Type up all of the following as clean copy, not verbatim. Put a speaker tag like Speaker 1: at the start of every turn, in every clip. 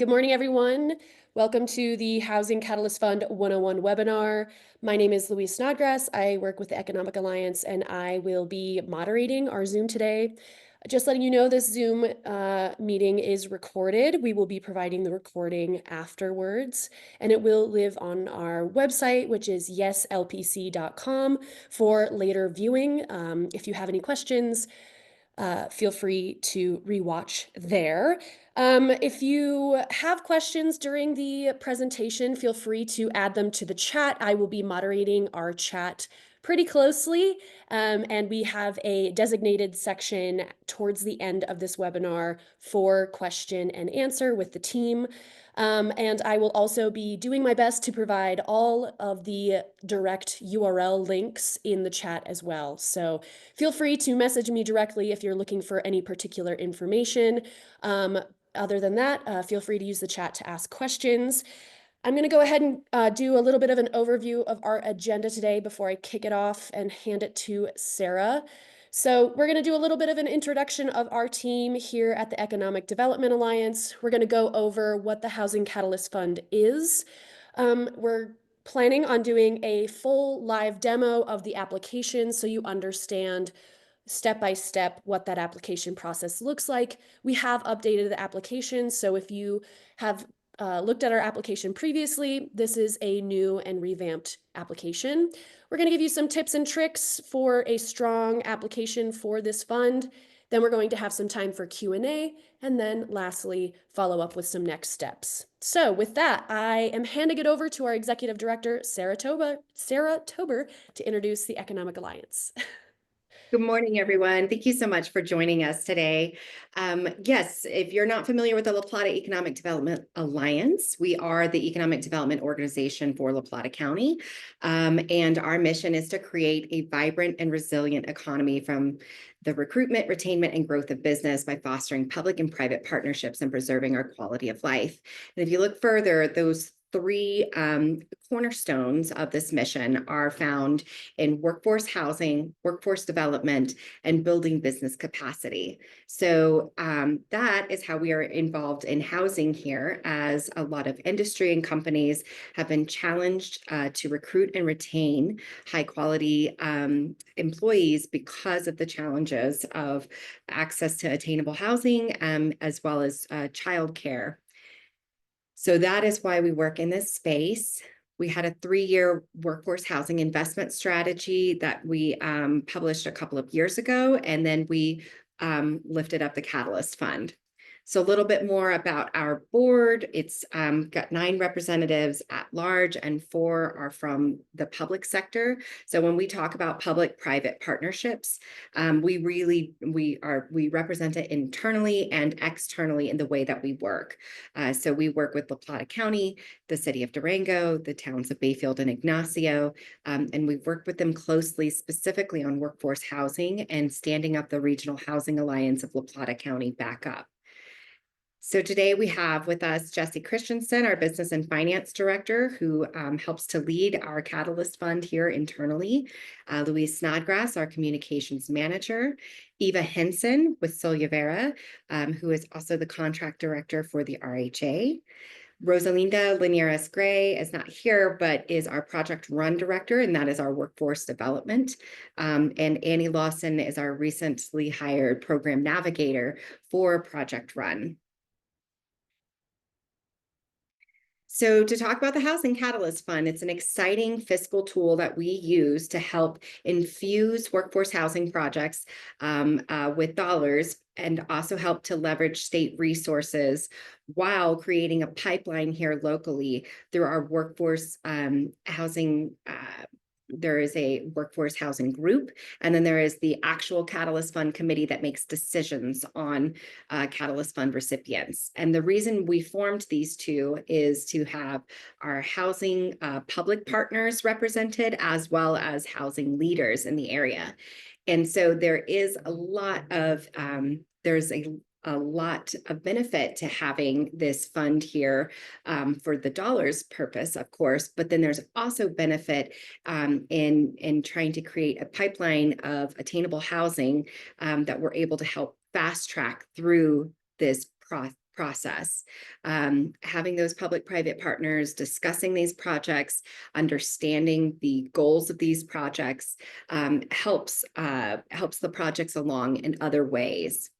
Speaker 1: Good morning, everyone. Welcome to the Housing Catalyst Fund 101 webinar. My name is Louise Snodgrass. I work with the Economic Alliance, and I will be moderating our Zoom today. Just letting you know, this Zoom meeting is recorded. We will be providing the recording afterwards, and it will live on our website, which is yeslpc.com, for later viewing. If you have any questions, feel free to rewatch there. If you have questions during the presentation, feel free to add them to the chat. I will be moderating our chat pretty closely, and we have a designated section towards the end of this webinar for question and answer with the team. And I will also be doing my best to provide all of the direct URL links in the chat as well. So feel free to message me directly if you're looking for any particular information. Other than that, feel free to use the chat to ask questions. I'm going to go ahead and do a little bit of an overview of our agenda today before I kick it off and hand it to Sarah. So we're going to do a little bit of an introduction of our team here at the Economic Development Alliance. We're going to go over what the Housing Catalyst Fund is. We're planning on doing a full live demo of the application so you understand step by step what that application process looks like. We have updated the application, so if you have looked at our application previously, this is a new and revamped application. We're going to give you some tips and tricks for a strong application for this fund. Then we're going to have some time for Q&A, and then lastly, follow up with some next steps. So with that, I am handing it over to our Executive Director, Sarah Tober, to introduce the Economic Alliance.
Speaker 2: Good morning, everyone. Thank you so much for joining us today. Yes, if you're not familiar with the La Plata Economic Development Alliance, we are the economic development organization for La Plata County. And our mission is to create a vibrant and resilient economy from the recruitment, retainment, and growth of business by fostering public and private partnerships and preserving our quality of life. And if you look further, those three cornerstones of this mission are found in workforce housing, workforce development, and building business capacity. So that is how we are involved in housing here, as a lot of industry and companies have been challenged to recruit and retain high quality employees because of the challenges of access to attainable housing, as well as childcare. So that is why we work in this space. We had a 3-year workforce housing investment strategy that we published a couple of years ago, and then we lifted up the Catalyst Fund. So a little bit more about our board. It's got 9 representatives at large and 4 are from the public sector. So when we talk about public-private partnerships, we represent it internally and externally in the way that we work. So we work with La Plata County, the city of Durango, the towns of Bayfield and Ignacio, and we've worked with them closely, specifically on workforce housing and standing up the Regional Housing Alliance of La Plata County back up. So today we have with us Jesse Christensen, our Business and Finance Director, who helps to lead our Catalyst Fund here internally. Louise Snodgrass, our Communications Manager. Eva Henson with Solyavera, who is also the Contract Director for the RHA. Rosalinda Linieres Gray is not here, but is our Project Run Director, and that is our workforce development. And Annie Lawson is our recently hired Program Navigator for Project Run. So to talk about the Housing Catalyst Fund, it's an exciting fiscal tool that we use to help infuse workforce housing projects with dollars, and also help to leverage state resources while creating a pipeline here locally through our workforce housing. There is a workforce housing group, and then there is the actual Catalyst Fund committee that makes decisions on Catalyst Fund recipients. And the reason we formed these two is to have our housing public partners represented, as well as housing leaders in the area. And so there is a lot of, a lot of benefit to having this fund here for the dollars purpose, of course, but then there's also benefit in trying to create a pipeline of attainable housing that we're able to help fast track through this process. Having those public-private partners, discussing these projects, understanding the goals of these projects, helps the projects along in other ways.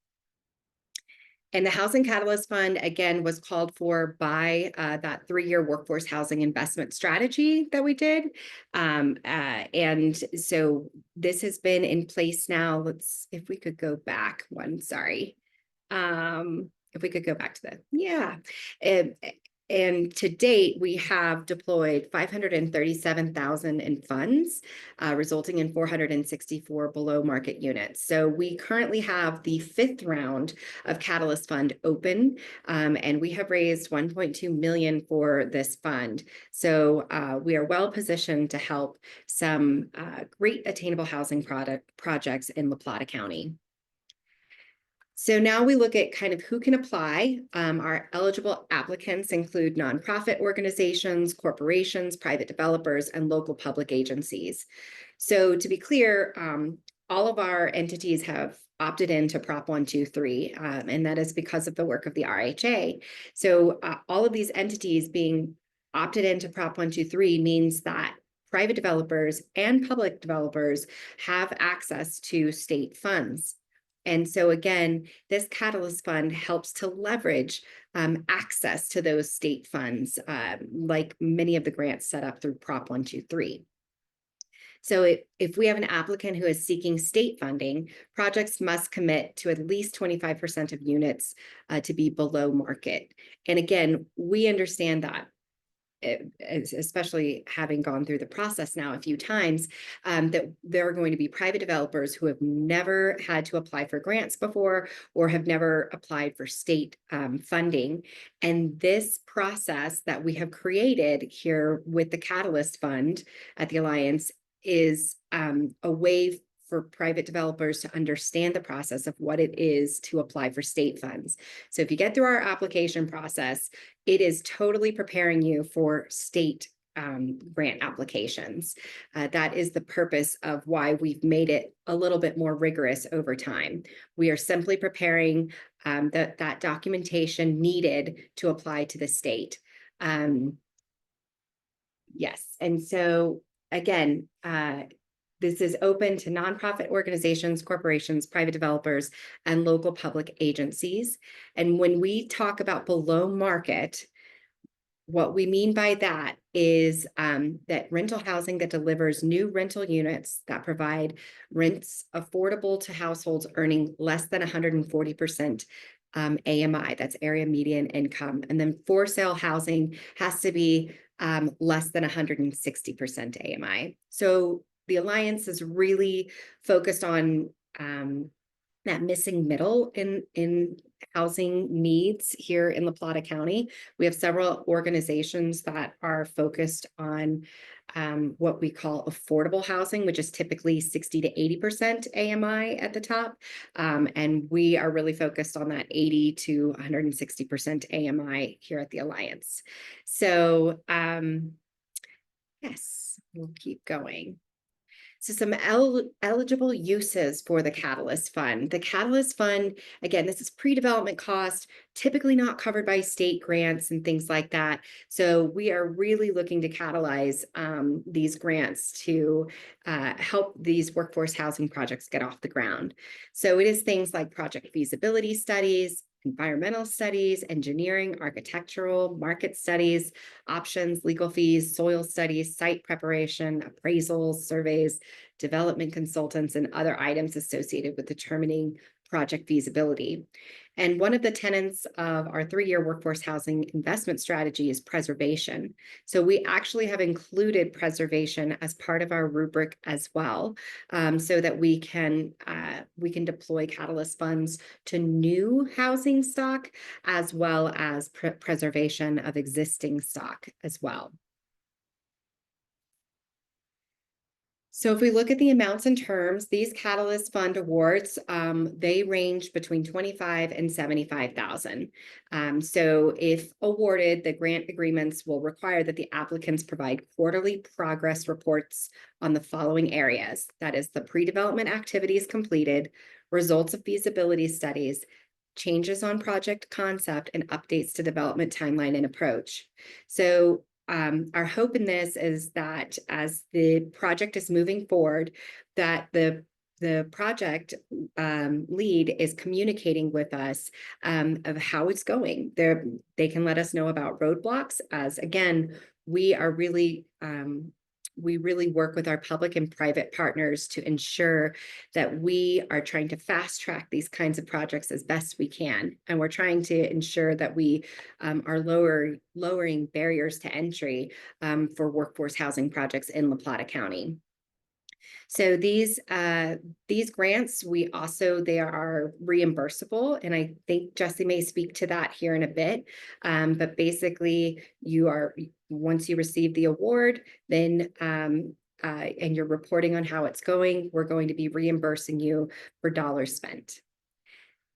Speaker 2: And the Housing Catalyst Fund, again, was called for by that 3-year workforce housing investment strategy that we did. And so this has been in place now. If we could go back one, sorry. If we could go back to the, yeah. And to date, we have deployed 537,000 in funds, resulting in 464 below market units. So we currently have the 5th round of Catalyst Fund open, and we have raised 1.2 million for this fund. So we are well positioned to help some great attainable housing projects in La Plata County. So now we look at kind of who can apply. Our eligible applicants include nonprofit organizations, corporations, private developers, and local public agencies. So to be clear, all of our entities have opted into Prop 123, and that is because of the work of the RHA. So all of these entities being opted into Prop 123 means that private developers and public developers have access to state funds. And so again, this Catalyst Fund helps to leverage access to those state funds, like many of the grants set up through Prop 123. So if we have an applicant who is seeking state funding, projects must commit to at least 25% of units to be below market. And again, we understand that, especially having gone through the process now a few times, that there are going to be private developers who have never had to apply for grants before or have never applied for state funding. And this process that we have created here with the Catalyst Fund at the Alliance is a way for private developers to understand the process of what it is to apply for state funds. So if you get through our application process, it is totally preparing you for state grant applications. That is the purpose of why we've made it a little bit more rigorous over time. We are simply preparing that documentation needed to apply to the state. Yes, and so again, this is open to nonprofit organizations, corporations, private developers, and local public agencies. And when we talk about below market, what we mean by that is that rental housing that delivers new rental units that provide rents affordable to households earning less than 140% AMI, that's area median income. And then for sale housing has to be less than 160% AMI. So the Alliance is really focused on that missing middle in housing needs here in La Plata County. We have several organizations that are focused on what we call affordable housing, which is typically 60 to 80% AMI at the top. And we are really focused on that 80 to 160% AMI here at the Alliance. So yes, we'll keep going. So some eligible uses for the Catalyst Fund. The Catalyst Fund, again, this is pre-development cost, typically not covered by state grants and things like that. So we are really looking to catalyze these grants to help these workforce housing projects get off the ground. So it is things like project feasibility studies, environmental studies, engineering, architectural, market studies, options, legal fees, soil studies, site preparation, appraisals, surveys, development consultants, and other items associated with determining project feasibility. And one of the tenets of our 3-year workforce housing investment strategy is preservation. So we actually have included preservation as part of our rubric as well, so that we can deploy Catalyst funds to new housing stock as well as preservation of existing stock as well. So if we look at the amounts and terms, these Catalyst Fund awards, they range between 25 and 75,000. So if awarded, the grant agreements will require that the applicants provide quarterly progress reports on the following areas. That is the pre-development activities completed, results of feasibility studies, changes on project concept, and updates to development timeline and approach. So our hope in this is that as the project is moving forward, that the project lead is communicating with us of how it's going. They can let us know about roadblocks, as again, we are really we really work with our public and private partners to ensure that we are trying to fast track these kinds of projects as best we can. And we're trying to ensure that we are lowering barriers to entry for workforce housing projects in La Plata County. So these grants, they are reimbursable, and I think Jesse may speak to that here in a bit. But basically, once you receive the award, then and you're reporting on how it's going, we're going to be reimbursing you for dollars spent.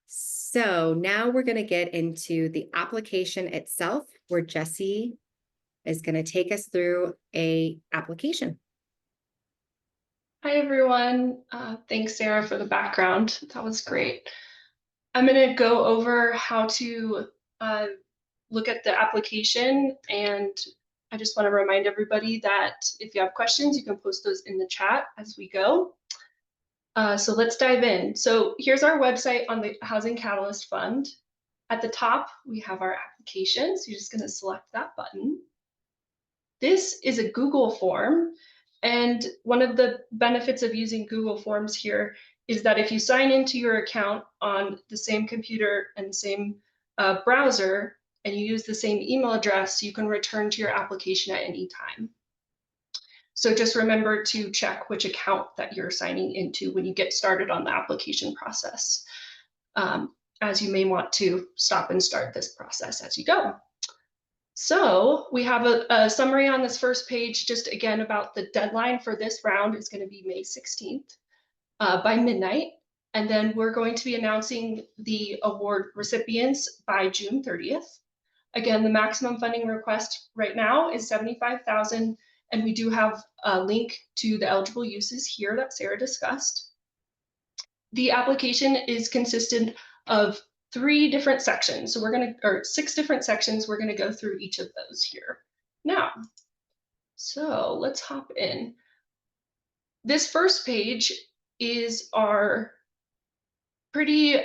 Speaker 2: So now we're going to get into the application itself, where Jesse is going to take us through a application.
Speaker 3: Hi, everyone. Thanks, Sarah, for the background. That was great. I'm going to go over how to look at the application, and I just want to remind everybody that if you have questions, you can post those in the chat as we go. So let's dive in. So here's our website on the Housing Catalyst Fund. At the top, we have our application, so you're just going to select that button. This is a Google form. And one of the benefits of using Google Forms here is that if you sign into your account on the same computer and the same browser, and you use the same email address, you can return to your application at any time. So just remember to check which account that you're signing into when you get started on the application process, as you may want to stop and start this process as you go. So we have a summary on this first page, just again about the deadline for this round is going to be May 16th by midnight. And then we're going to be announcing the award recipients by June 30th. Again, the maximum funding request right now is $75,000, and we do have a link to the eligible uses here that Sarah discussed. The application is consistent of 3 different sections. So or 6 different sections. We're going to go through each of those here now. So let's hop in. This first page is our pretty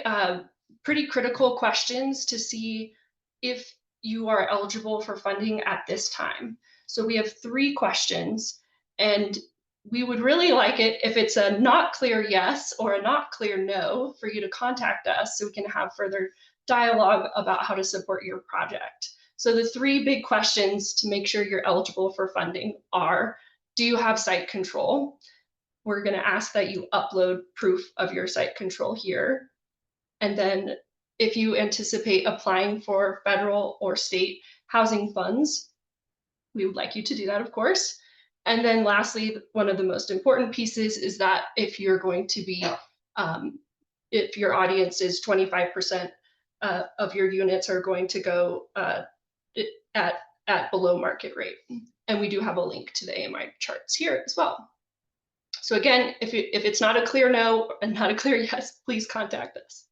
Speaker 3: critical questions to see if you are eligible for funding at this time. So we have 3 questions, and we would really like it if it's a not clear yes or a not clear no for you to contact us so we can have further dialogue about how to support your project. So the 3 big questions to make sure you're eligible for funding are, do you have site control? We're going to ask that you upload proof of your site control here. And then if you anticipate applying for federal or state housing funds, we would like you to do that, of course. And then lastly, one of the most important pieces is that if you're going to be, if your audience is 25% of your units are going to go at below market rate. And we do have a link to the AMI charts here as well. So again, if it's not a clear no and not a clear yes, please contact us.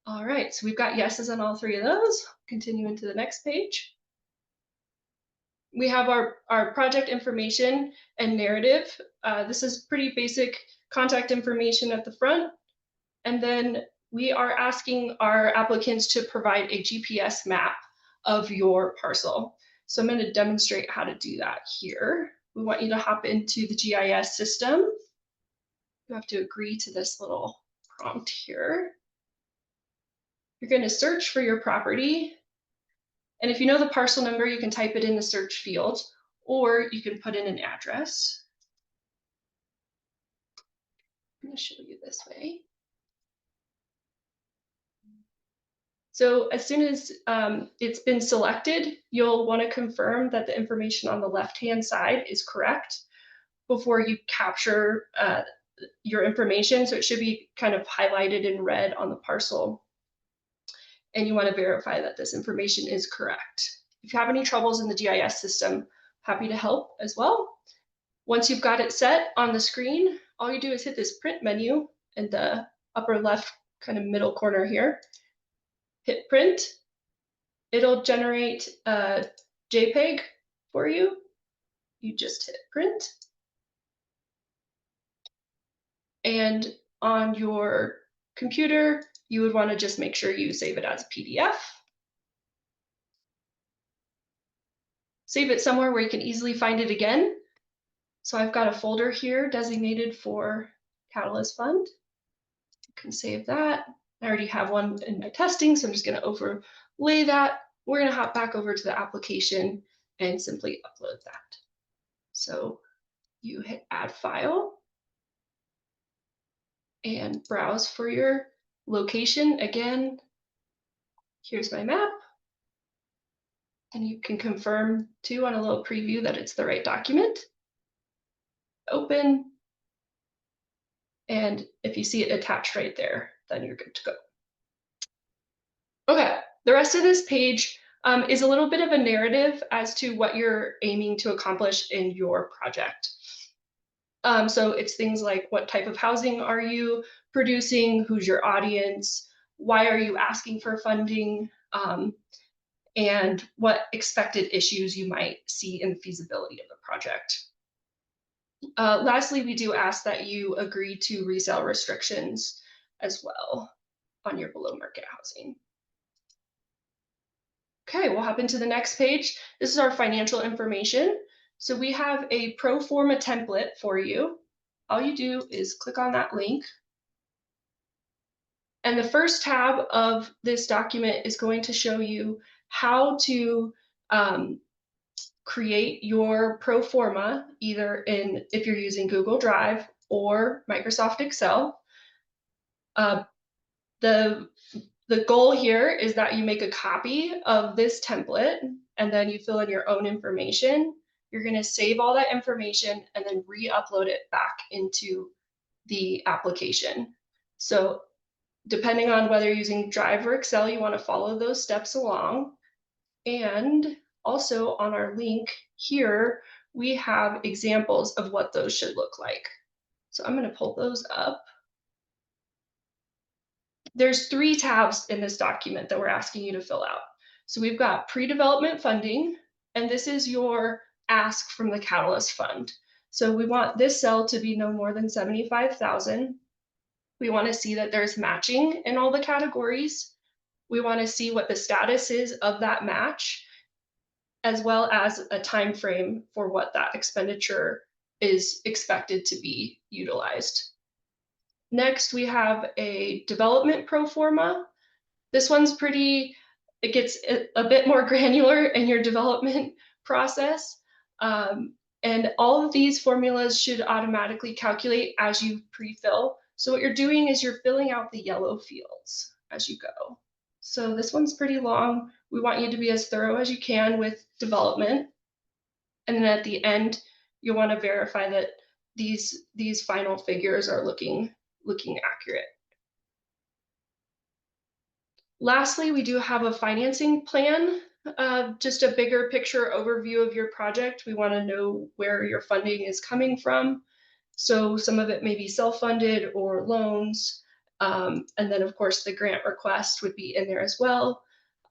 Speaker 3: All right, so we've got yeses on all 3 of those. Continue to the next page. We have our project information and narrative. This is pretty basic contact information at the front. And then we are asking our applicants to provide a GPS map of your parcel. So I'm going to demonstrate how to do that here. We want you to hop into the GIS system. You have to agree to this little prompt here. You're going to search for your property. And if you know the parcel number, you can type it in the search field, or you can put in an address. I'm going to show you this way. So as soon as it's been selected, you'll want to confirm that the information on the left-hand side is correct before you capture your information. So it should be kind of highlighted in red on the parcel. And you want to verify that this information is correct. If you have any troubles in the GIS system, happy to help as well. Once you've got it set on the screen, all you do is hit this print menu in the upper left kind of middle corner here, hit print. It'll generate a JPEG for you. You just hit print. And on your computer, you would want to just make sure you save it as a PDF. Save it somewhere where you can easily find it again. So I've got a folder here designated for Catalyst Fund. You can save that. I already have one in my testing, so I'm just going to overlay that. We're going to hop back over to the application and simply upload that. So you hit Add File and browse for your location. Again, here's my map. And you can confirm too on a little preview that it's the right document. Open. And if you see it attached right there, then you're good to go. Okay, the rest of this page is a little bit of a narrative as to what you're aiming to accomplish in your project. So it's things like, what type of housing are you producing? Who's your audience? Why are you asking for funding? And what expected issues you might see in the feasibility of the project. Lastly, we do ask that you agree to resale restrictions as well on your below market housing. Okay, we'll hop into the next page. This is our financial information. So we have a pro forma template for you. All you do is click on that link. And the first tab of this document is going to show you how to create your pro forma, either if you're using Google Drive or Microsoft Excel. The goal here is that you make a copy of this template and then you fill in your own information. You're going to save all that information and then re-upload it back into the application. So depending on whether you're using Drive or Excel, you want to follow those steps along. And also on our link here, we have examples of what those should look like. So I'm going to pull those up. There's 3 tabs in this document that we're asking you to fill out. So we've got pre-development funding, and this is your ask from the Catalyst Fund. So we want this cell to be no more than $75,000. We want to see that there's matching in all the categories. We want to see what the status is of that match, as well as a time frame for what that expenditure is expected to be utilized. Next, we have a development pro forma. This one's it gets a bit more granular in your development process. And all of these formulas should automatically calculate as you pre-fill. So what you're doing is you're filling out the yellow fields as you go. So this one's pretty long. We want you to be as thorough as you can with development. And then at the end, you want to verify that these final figures are looking accurate. Lastly, we do have a financing plan, just a bigger picture overview of your project. We want to know where your funding is coming from. So some of it may be self-funded or loans. And then of course the grant request would be in there as well.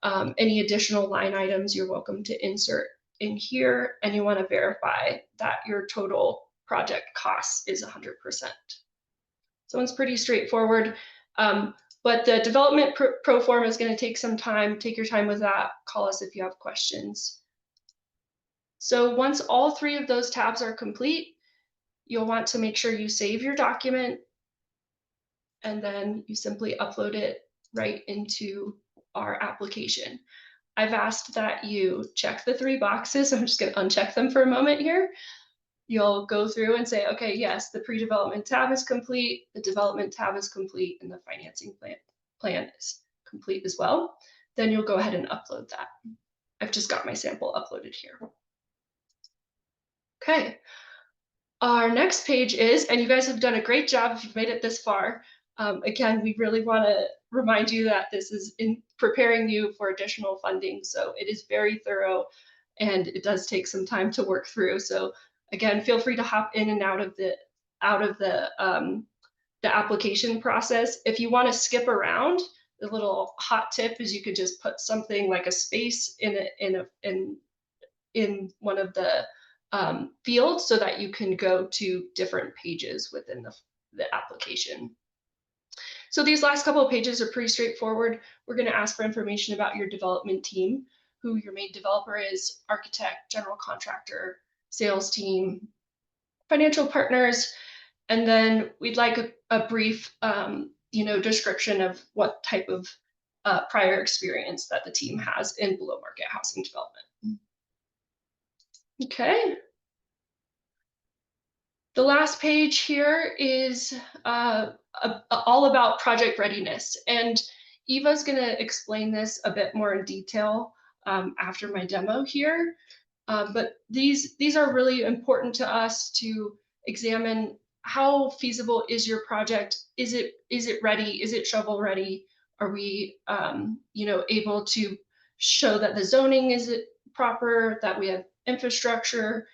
Speaker 3: Any additional line items you're welcome to insert in here, and you want to verify that your total project cost is 100%. So it's pretty straightforward. But the development pro forma is going to take some time. Take your time with that. Call us if you have questions. So once all 3 of those tabs are complete, you'll want to make sure you save your document, and then you simply upload it right into our application. I've asked that you check the 3 boxes. So I'm just going to uncheck them for a moment here. You'll go through and say, okay, yes, the pre-development tab is complete, the development tab is complete, and the financing plan is complete as well. Then you'll go ahead and upload that. I've just got my sample uploaded here. Okay. Our next page is, and you guys have done a great job if you've made it this far. Again, we really want to remind you that this is in preparing you for additional funding. So it is very thorough and it does take some time to work through. So again, feel free to hop in and out of the application process. If you want to skip around, the little hot tip is you could just put something like a space in one of the fields so that you can go to different pages within the application. So these last couple of pages are pretty straightforward. We're going to ask for information about your development team, who your main developer is, architect, general contractor, sales team, financial partners, and then we'd like a brief description of what type of prior experience that the team has in below market housing development. Okay. The last page here is all about project readiness. And Eva's going to explain this a bit more in detail after my demo here. But these are really important to us to examine how feasible is your project? Is it ready? Is it shovel ready? Are we able to show that the zoning is proper, that we have infrastructure?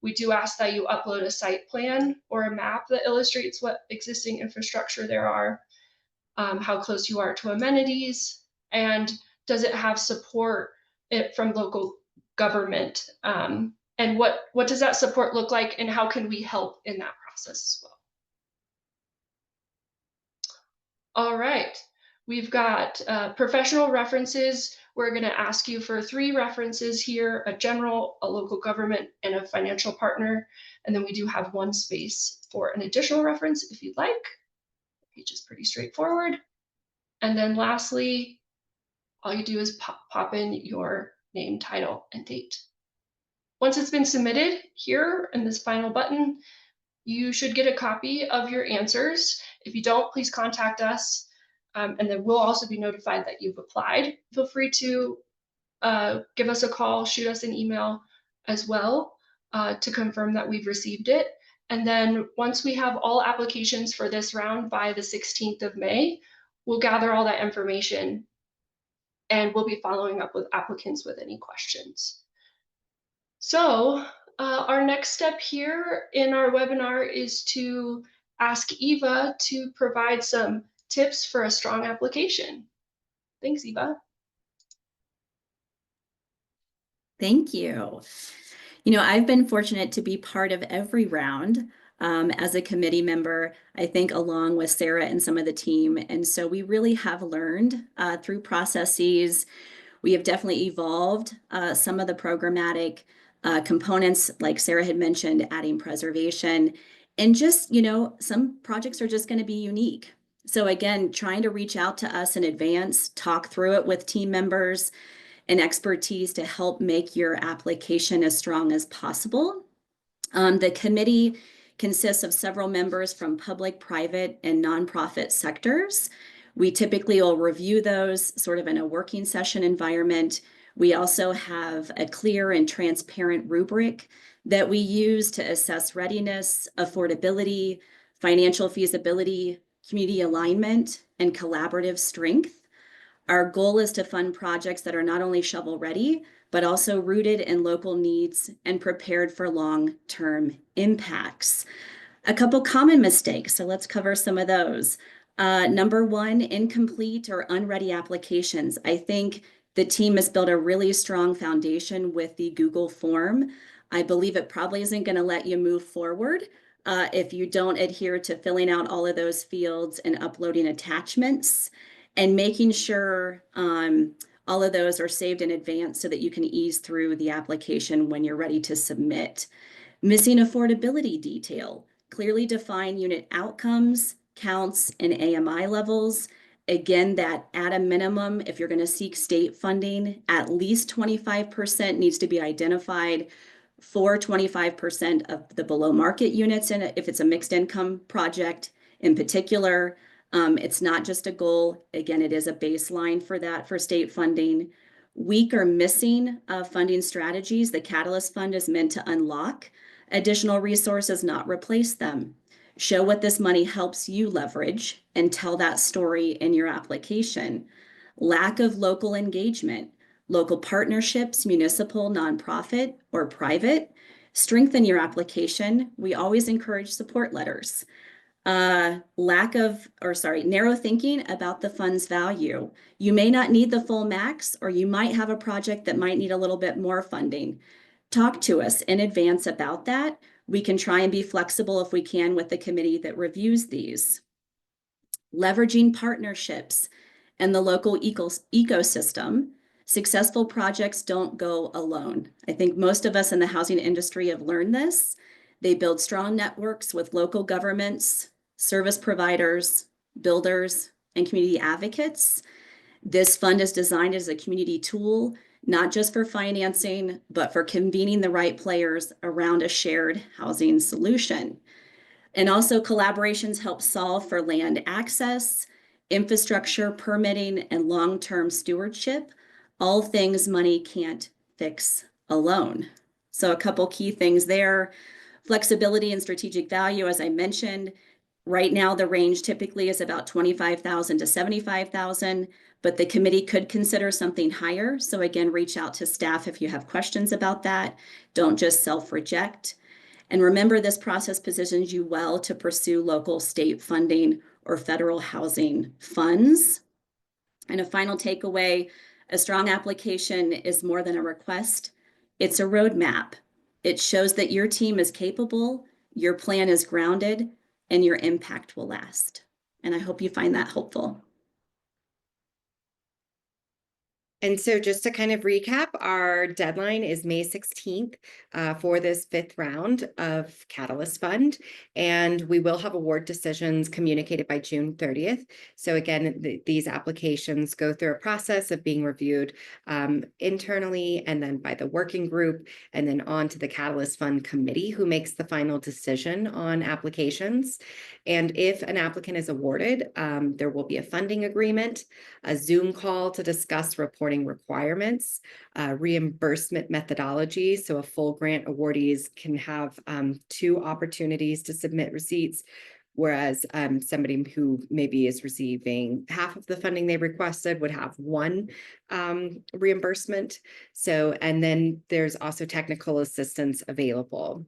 Speaker 3: We do ask that you upload a site plan or a map that illustrates what existing infrastructure there are, how close you are to amenities, and does it have support from local government? And what does that support look like, and how can we help in that process as well? All right, we've got professional references. We're going to ask you for 3 references here: a general, a local government, and a financial partner. And then we do have 1 space for an additional reference if you'd like. The page is pretty straightforward. And then lastly, all you do is pop in your name, title, and date. Once it's been submitted here in this final button, you should get a copy of your answers. If you don't, please contact us. And then we'll also be notified that you've applied. Feel free to give us a call, shoot us an email as well to confirm that we've received it. And then once we have all applications for this round by the 16th of May, we'll gather all that information and we'll be following up with applicants with any questions. So our next step here in our webinar is to ask Eva to provide some tips for a strong application. Thanks, Eva.
Speaker 4: Thank you. I've been fortunate to be part of every round as a committee member, I think, along with Sarah and some of the team. And so we really have learned through processes. We have definitely evolved some of the programmatic components, like Sarah had mentioned, adding preservation. And just, some projects are just going to be unique. So again, trying to reach out to us in advance, talk through it with team members and expertise to help make your application as strong as possible. The committee consists of several members from public, private, and nonprofit sectors. We typically will review those sort of in a working session environment. We also have a clear and transparent rubric that we use to assess readiness, affordability, financial feasibility, community alignment, and collaborative strength. Our goal is to fund projects that are not only shovel ready, but also rooted in local needs and prepared for long-term impacts. A couple common mistakes, so let's cover some of those. Number 1, incomplete or unready applications. I think the team has built a really strong foundation with the Google form. I believe it probably isn't going to let you move forward if you don't adhere to filling out all of those fields and uploading attachments, and making sure all of those are saved in advance so that you can ease through the application when you're ready to submit. Missing affordability detail. Clearly define unit outcomes, counts, and AMI levels. Again, that at a minimum, if you're going to seek state funding, at least 25% needs to be identified for 25% of the below market units, and if it's a mixed income project in particular. It's not just a goal. Again, it is a baseline for that for state funding. Weak or missing funding strategies. The Catalyst Fund is meant to unlock additional resources, not replace them. Show what this money helps you leverage and tell that story in your application. Lack of local engagement. Local partnerships, municipal, nonprofit, or private. Strengthen your application. We always encourage support letters. narrow thinking about the fund's value. You may not need the full max, or you might have a project that might need a little bit more funding. Talk to us in advance about that. We can try and be flexible if we can with the committee that reviews these. Leveraging partnerships and the local ecosystem. Successful projects don't go alone. I think most of us in the housing industry have learned this. They build strong networks with local governments, service providers, builders, and community advocates. This fund is designed as a community tool, not just for financing, but for convening the right players around a shared housing solution. And also collaborations help solve for land access, infrastructure, permitting, and long-term stewardship, all things money can't fix alone. So a couple key things there: flexibility and strategic value, as I mentioned. Right now, the range typically is about 25,000 to 75,000, but the committee could consider something higher. So again, reach out to staff if you have questions about that. Don't just self-reject. And remember, this process positions you well to pursue local, state funding or federal housing funds. And a final takeaway: a strong application is more than a request. It's a roadmap. It shows that your team is capable, your plan is grounded, and your impact will last. And I hope you find that helpful.
Speaker 2: And so just to kind of recap, our deadline is May 16th for this 5th round of Catalyst Fund, and we will have award decisions communicated by June 30th. So again, these applications go through a process of being reviewed internally, and then by the working group, and then on to the Catalyst Fund committee, who makes the final decision on applications. And if an applicant is awarded, there will be a funding agreement, a Zoom call to discuss reporting requirements, reimbursement methodology. So a full grant awardees can have 2 opportunities to submit receipts, whereas somebody who maybe is receiving half of the funding they requested would have 1 reimbursement. So, and then there's also technical assistance available.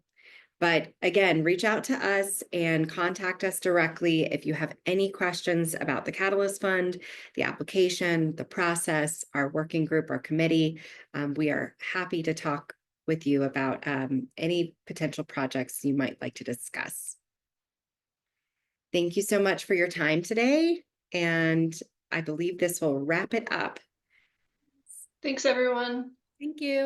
Speaker 2: But again, reach out to us and contact us directly if you have any questions about the Catalyst Fund, the application, the process, our working group, our committee. We are happy to talk with you about any potential projects you might like to discuss. Thank you so much for your time today, and I believe this will wrap it up.
Speaker 3: Thanks, everyone.
Speaker 1: Thank you.